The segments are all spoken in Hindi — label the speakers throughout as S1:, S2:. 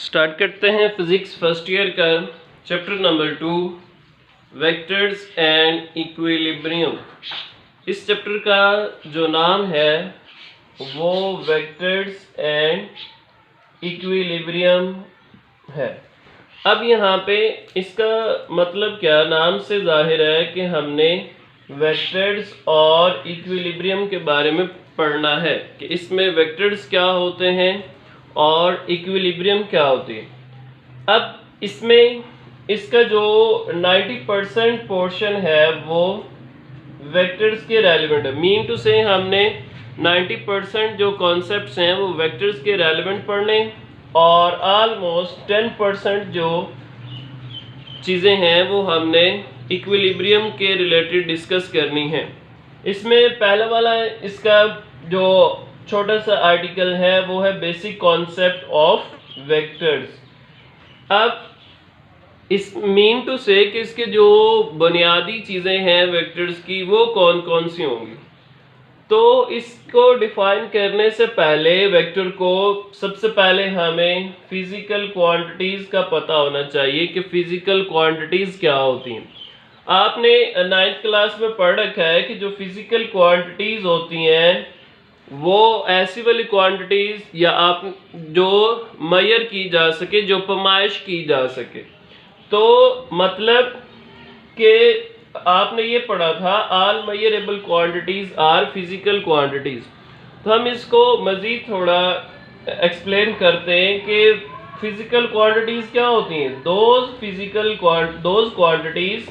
S1: स्टार्ट करते हैं फिजिक्स फर्स्ट ईयर का chapter number 2 vectors and equilibrium. इस चैप्टर का जो नाम है वो वेक्टर्स एंड इक्विलिब्रियम है। अब यहाँ पे इसका मतलब क्या, नाम से जाहिर है कि हमने वेक्टर्स और इक्विलिब्रियम के बारे में पढ़ना है कि इसमें वेक्टर्स क्या होते हैं और इक्विलिब्रियम क्या होती है। अब इसमें इसका जो 90% पोर्शन है वो वेक्टर्स के रेलिवेंट है। मीन टू से हमने 90% जो कॉन्सेप्ट्स हैं वो वेक्टर्स के रेलिवेंट पढ़ने और ऑलमोस्ट 10% जो चीज़ें हैं वो हमने इक्विलिब्रियम के रिलेटेड डिस्कस करनी है। इसमें पहला वाला इसका जो छोटा सा आर्टिकल है वो है बेसिक कॉन्सेप्ट ऑफ वेक्टर्स। अब इस मीन टू से कि इसके जो बुनियादी चीज़ें हैं वेक्टर्स की वो कौन कौन सी होंगी। तो इसको डिफाइन करने से पहले वेक्टर को सबसे पहले हमें फिजिकल क्वांटिटीज़ का पता होना चाहिए कि फिजिकल क्वांटिटीज़ क्या होती हैं। आपने 9th क्लास में पढ़ रखा है कि जो फिजिकल क्वांटिटीज़ होती हैं वो ऐसी वाली क्वांटिटीज़ या आप जो मेजर की जा सके, जो पैमाइश की जा सके। तो मतलब कि आपने ये पढ़ा था all measurable quantities are physical quantities. तो हम इसको मज़ीद थोड़ा एक्सप्लेन करते हैं कि फिजिकल क्वांटिटीज़ क्या होती हैं। Those quantities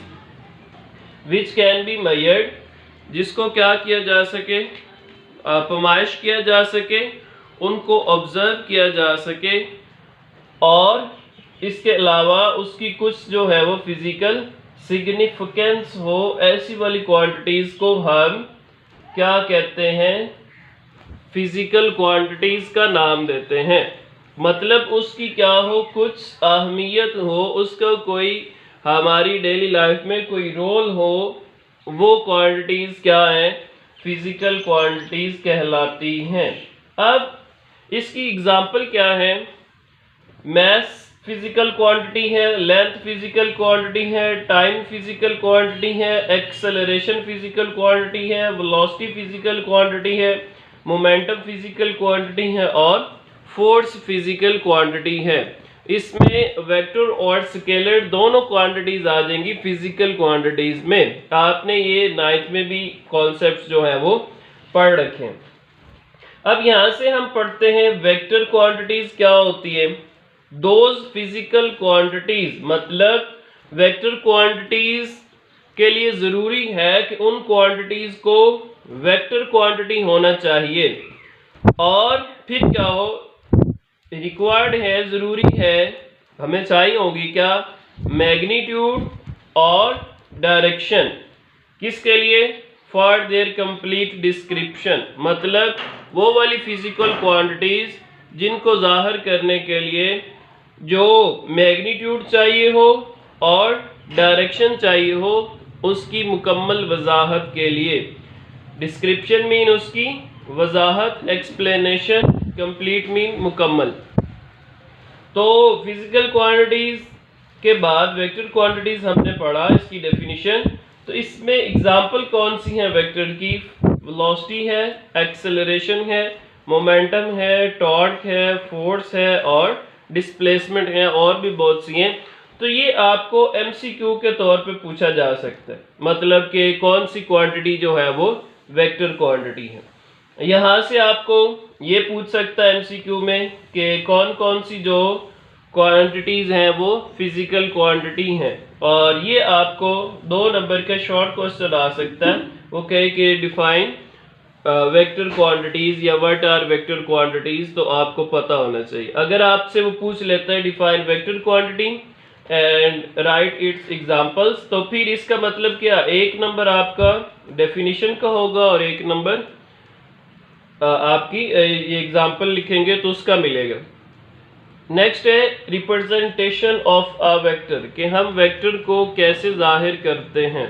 S1: which can be measured, जिसको क्या किया जा सके, पैमाइश किया जा सके, उनको ऑब्जर्व किया जा सके और इसके अलावा उसकी कुछ जो है वो फिजिकल सिग्निफिकेंस हो। ऐसी वाली क्वांटिटीज़ को हम क्या कहते हैं, फिजिकल क्वांटिटीज़ का नाम देते हैं। मतलब उसकी क्या हो, कुछ अहमियत हो, उसका कोई हमारी डेली लाइफ में कोई रोल हो, वो क्वांटिटीज़ क्या हैं, फिजिकल क्वांटिटीज़ कहलाती हैं। अब इसकी एग्जांपल क्या है, मैस फिजिकल क्वांटिटी है, लेंथ फिजिकल क्वांटिटी है, टाइम फिजिकल क्वांटिटी है, एक्सेलरेशन फिजिकल क्वांटिटी है, वेलोसिटी फिजिकल क्वांटिटी है, मोमेंटम फिजिकल क्वांटिटी है और फोर्स फिजिकल क्वांटिटी है। इसमें वेक्टर और स्केलर दोनों क्वांटिटीज आ जाएंगी फिजिकल क्वांटिटीज में। आपने ये 9th में भी कॉन्सेप्ट्स जो है वो पढ़ रखे हैं। अब यहाँ से हम पढ़ते हैं वेक्टर क्वांटिटीज क्या होती है। दोज फिजिकल क्वांटिटीज, मतलब वेक्टर क्वांटिटीज के लिए ज़रूरी है कि उन क्वांटिटीज को वेक्टर क्वांटिटी होना चाहिए और फिर क्या हो, रिक्वायर्ड है, ज़रूरी है, हमें चाहिए होगी क्या, मैग्नीट्यूड और डायरेक्शन। किसके लिए, फॉर देयर कंप्लीट डिस्क्रिप्शन। मतलब वो वाली फिजिकल क्वांटिटीज़ जिनको ज़ाहिर करने के लिए जो मैग्नीट्यूड चाहिए हो और डायरेक्शन चाहिए हो, उसकी मुकम्मल वजाहत के लिए। डिस्क्रिप्शन मीन उसकी वजाहत, एक्सप्लेनेशन, कंप्लीट मीन मुकम्मल। तो फिजिकल क्वांटिटीज़ के बाद वेक्टर क्वांटिटीज़ हमने पढ़ा, इसकी डेफिनेशन। तो इसमें एग्जांपल कौन सी हैं वेक्टर की, वेलोसिटी है, एक्सेलरेशन है, मोमेंटम है, टॉर्क है, फोर्स है और डिस्प्लेसमेंट है, और भी बहुत सी हैं। तो ये आपको MCQ के तौर पे पूछा जा सकता है, मतलब कि कौन सी क्वांटिटी जो है वो वेक्टर क्वांटिटी है। यहाँ से आपको ये पूछ सकता है MCQ में कि कौन कौन सी जो क्वांटिटीज़ हैं वो फिजिकल क्वांटिटी हैं, और ये आपको 2 नंबर का शॉर्ट क्वेश्चन आ सकता है। वो कहे कि डिफाइन वेक्टर क्वांटिटीज़ या व्हाट आर वेक्टर क्वांटिटीज़, तो आपको पता होना चाहिए। अगर आपसे वो पूछ लेता है define vector quantity and right it's examples, तो फिर इसका मतलब क्या, 1 नंबर आपका डेफिनेशन का होगा और 1 नंबर आपकी ये एग्जांपल लिखेंगे तो उसका मिलेगा। नेक्स्ट है रिप्रेजेंटेशन ऑफ अ वेक्टर, कि हम वेक्टर को कैसे जाहिर करते हैं।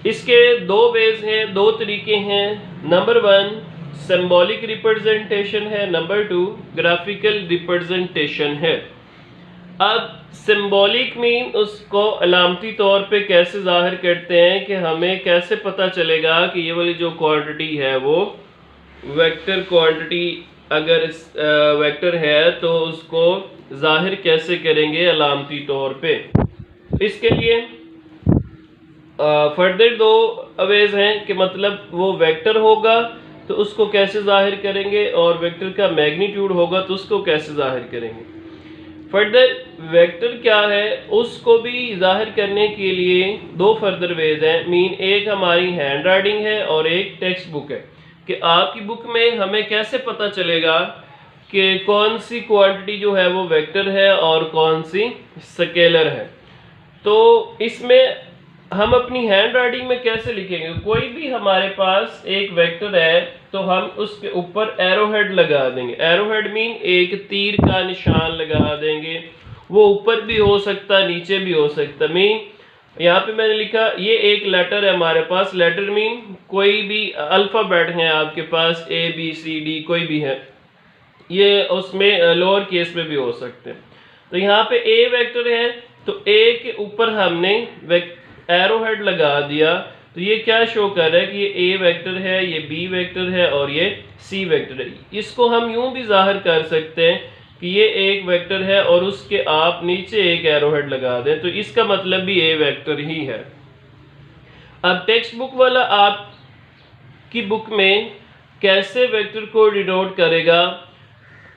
S1: इसके 2 वेज हैं, 2 तरीके हैं। नंबर 1 सिंबॉलिक रिप्रेजेंटेशन है, नंबर 2 ग्राफिकल रिप्रेजेंटेशन है। अब सिंबॉलिक मीन उसको अलामती तौर पे कैसे जाहिर करते हैं कि हमें कैसे पता चलेगा कि ये वाली जो क्वांटिटी है वो वेक्टर क्वांटिटी, अगर वेक्टर है तो उसको जाहिर कैसे करेंगे अलामती तौर पे। इसके लिए फर्दर दो अवेज हैं कि मतलब वो वेक्टर होगा तो उसको कैसे जाहिर करेंगे, और वेक्टर का मैग्नीट्यूड होगा तो उसको कैसे जाहिर करेंगे। फर्दर वेक्टर क्या है उसको भी जाहिर करने के लिए दो फर्दर वेज हैं। मीन एक हमारी हैंड राइटिंग है और एक टेक्स्ट बुक है, कि आपकी बुक में हमें कैसे पता चलेगा कि कौन सी क्वांटिटी जो है वो वेक्टर है और कौन सी स्केलर है। तो इसमें हम अपनी हैंड राइटिंग में कैसे लिखेंगे, कोई भी हमारे पास एक वेक्टर है तो हम उसके ऊपर एरो हेड लगा देंगे। एरो हेड मीन एक तीर का निशान लगा देंगे, वो ऊपर भी हो सकता नीचे भी हो सकता। मीन यहाँ पे मैंने लिखा ये एक लेटर है हमारे पास, लेटर मीन कोई भी अल्फ़ाबेट है आपके पास, ABCD कोई भी है, ये उसमें लोअर केस में भी हो सकते हैं। तो यहाँ पे A वेक्टर है तो A के ऊपर हमने एरो हेड लगा दिया, तो ये क्या शो कर रहा है कि ये A वेक्टर है, ये B वेक्टर है और ये C वेक्टर है। इसको हम यूं भी जाहिर कर सकते हैं कि ये एक वेक्टर है और उसके आप नीचे एक एरो हेड लगा दें, तो इसका मतलब भी A वेक्टर ही है। अब टेक्स्ट बुक वाला आपकी बुक में कैसे वेक्टर को डिनोट करेगा,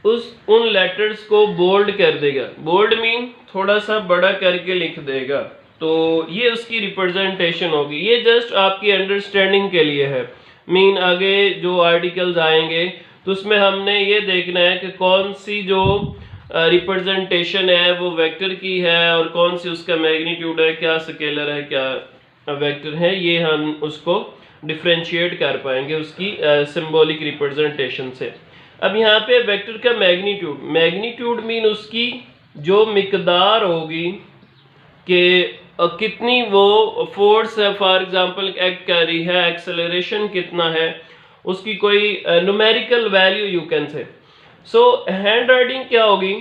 S1: उन लेटर्स को बोल्ड कर देगा। बोल्ड मीन थोड़ा सा बड़ा करके लिख देगा, तो ये उसकी रिप्रेजेंटेशन होगी। ये जस्ट आपकी अंडरस्टैंडिंग के लिए है। मीन आगे जो आर्टिकल्स आएंगे तो उसमें हमने ये देखना है कि कौन सी जो रिप्रेजेंटेशन है वो वेक्टर की है और कौन सी उसका मैग्नीट्यूड है, क्या स्केलर है क्या वेक्टर है, ये हम उसको डिफ्रेंशिएट कर पाएंगे उसकी सिंबॉलिक रिप्रेजेंटेशन से। अब यहाँ पे वेक्टर का मैग्नीट्यूड, मैग्नीट्यूड मीन उसकी जो मिकदार होगी कि कितनी वो फोर्स है फॉर एग्जांपल एक्ट कर रही है, एक्सेलरेशन कितना है, उसकी कोई numerical value you can say. So hand writing क्या होगी,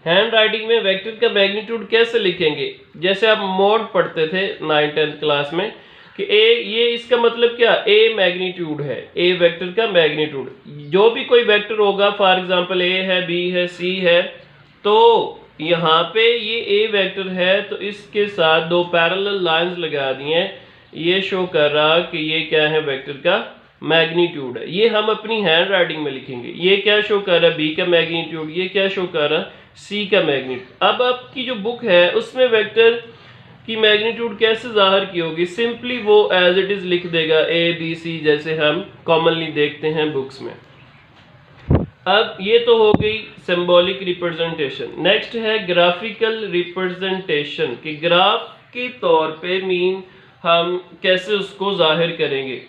S1: हैंड राइटिंग में वेक्टर का मैग्नीट्यूड कैसे लिखेंगे, जैसे आप मोड पढ़ते थे 9th-10th क्लास में कि ए, ये इसका मतलब क्या, ए मैग्नीट्यूड है, ए वेक्टर का मैग्नीट्यूड। जो भी कोई वेक्टर होगा फॉर एग्जांपल ए है, बी है, सी है, तो यहाँ पे ये ए वेक्टर है तो इसके साथ दो पैरेलल लाइंस लगा दी हैं, ये शो कर रहा कि ये क्या है वेक्टर का मैग्नीट्यूड है। ये हम अपनी हैंड राइटिंग में लिखेंगे। ये क्या शो कर रहा है, बी का मैग्नीट्यूड, ये क्या शो कर रहा है, सी का मैग्नीट्यूड। अब आपकी जो बुक है उसमें वेक्टर की मैग्नीट्यूड कैसे जाहिर की होगी, सिंपली वो एज इट इज लिख देगा ABC, जैसे हम कॉमनली देखते हैं बुक्स में। अब ये तो हो गई सिंबॉलिक रिप्रेजेंटेशन। नेक्स्ट है ग्राफिकल रिप्रेजेंटेशन, कि ग्राफ के तौर पे मीन हम कैसे उसको जाहिर करेंगे।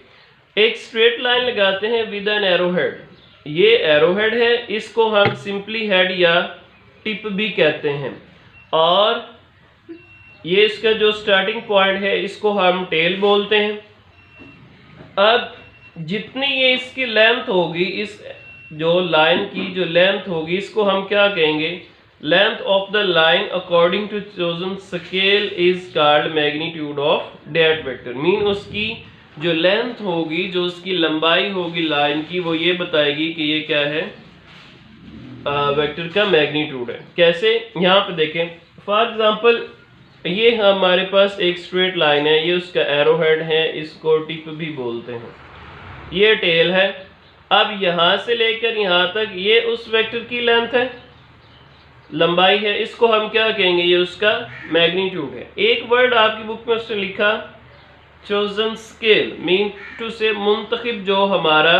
S1: एक स्ट्रेट लाइन लगाते हैं विद एन एरो हेड, ये एरो हेड है, इसको हम सिंपली हेड या टिप भी कहते हैं, और ये इसका जो स्टार्टिंग पॉइंट है इसको हम टेल बोलते हैं। अब जितनी ये इसकी लेंथ होगी, इस जो लाइन की जो लेंथ होगी, इसको हम क्या कहेंगे, length of the line according to chosen scale is called magnitude of that vector. Mean उसकी जो लेंथ होगी, जो उसकी लंबाई होगी लाइन की, वो ये बताएगी कि ये क्या है, वेक्टर का मैग्नीट्यूड है। कैसे, यहाँ पे देखें फॉर एग्जांपल ये हमारे पास एक स्ट्रेट लाइन है, ये उसका एरो हेड है, इसको टिप भी बोलते हैं, ये टेल है। अब यहाँ से लेकर यहाँ तक ये उस वेक्टर की लेंथ है, लंबाई है, इसको हम क्या कहेंगे, ये उसका मैग्नीट्यूड है। एक वर्ड आपकी बुक में उसने लिखा चोजन स्केल, मीन टू से मुंतखब जो हमारा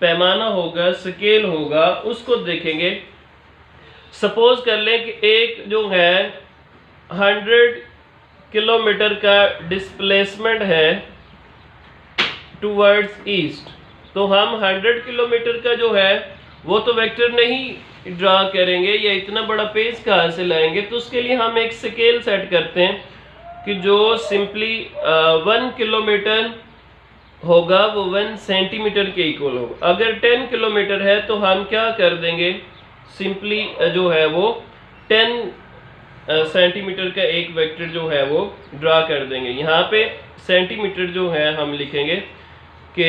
S1: पैमाना होगा, स्केल होगा, उसको देखेंगे। सपोज कर लें कि एक जो है 100 किलोमीटर का डिस्प्लेसमेंट है टूवर्ड्स ईस्ट, तो हम 100 किलोमीटर का जो है वो तो वेक्टर नहीं ड्रा करेंगे, या इतना बड़ा पेज कहाँ से लाएंगे, तो उसके लिए हम एक स्केल सेट करते हैं कि जो सिंपली 1 किलोमीटर होगा वो 1 सेंटीमीटर के इक्वल होगा। अगर 10 किलोमीटर है तो हम क्या कर देंगे, सिंपली जो है वो 10 सेंटीमीटर का एक वेक्टर जो है वो ड्रा कर देंगे। यहाँ पे सेंटीमीटर जो है हम लिखेंगे कि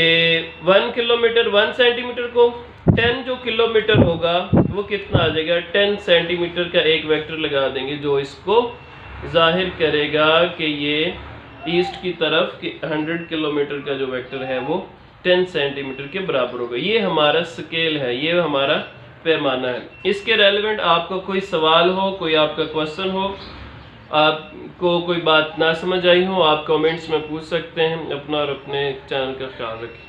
S1: 1 किलोमीटर 1 सेंटीमीटर को 10 जो किलोमीटर होगा वो कितना आ जाएगा, 10 सेंटीमीटर का एक वेक्टर लगा देंगे जो इसको जाहिर करेगा कि ये ईस्ट की तरफ कि 100 किलोमीटर का जो वेक्टर है वो 10 सेंटीमीटर के बराबर होगा। ये हमारा स्केल है, ये हमारा पैमाना है। इसके रेलेवेंट आपको कोई सवाल हो, कोई आपका क्वेश्चन हो, आपको कोई बात ना समझ आई हो, आप कमेंट्स में पूछ सकते हैं। अपना और अपने चैनल का ख्याल रखें।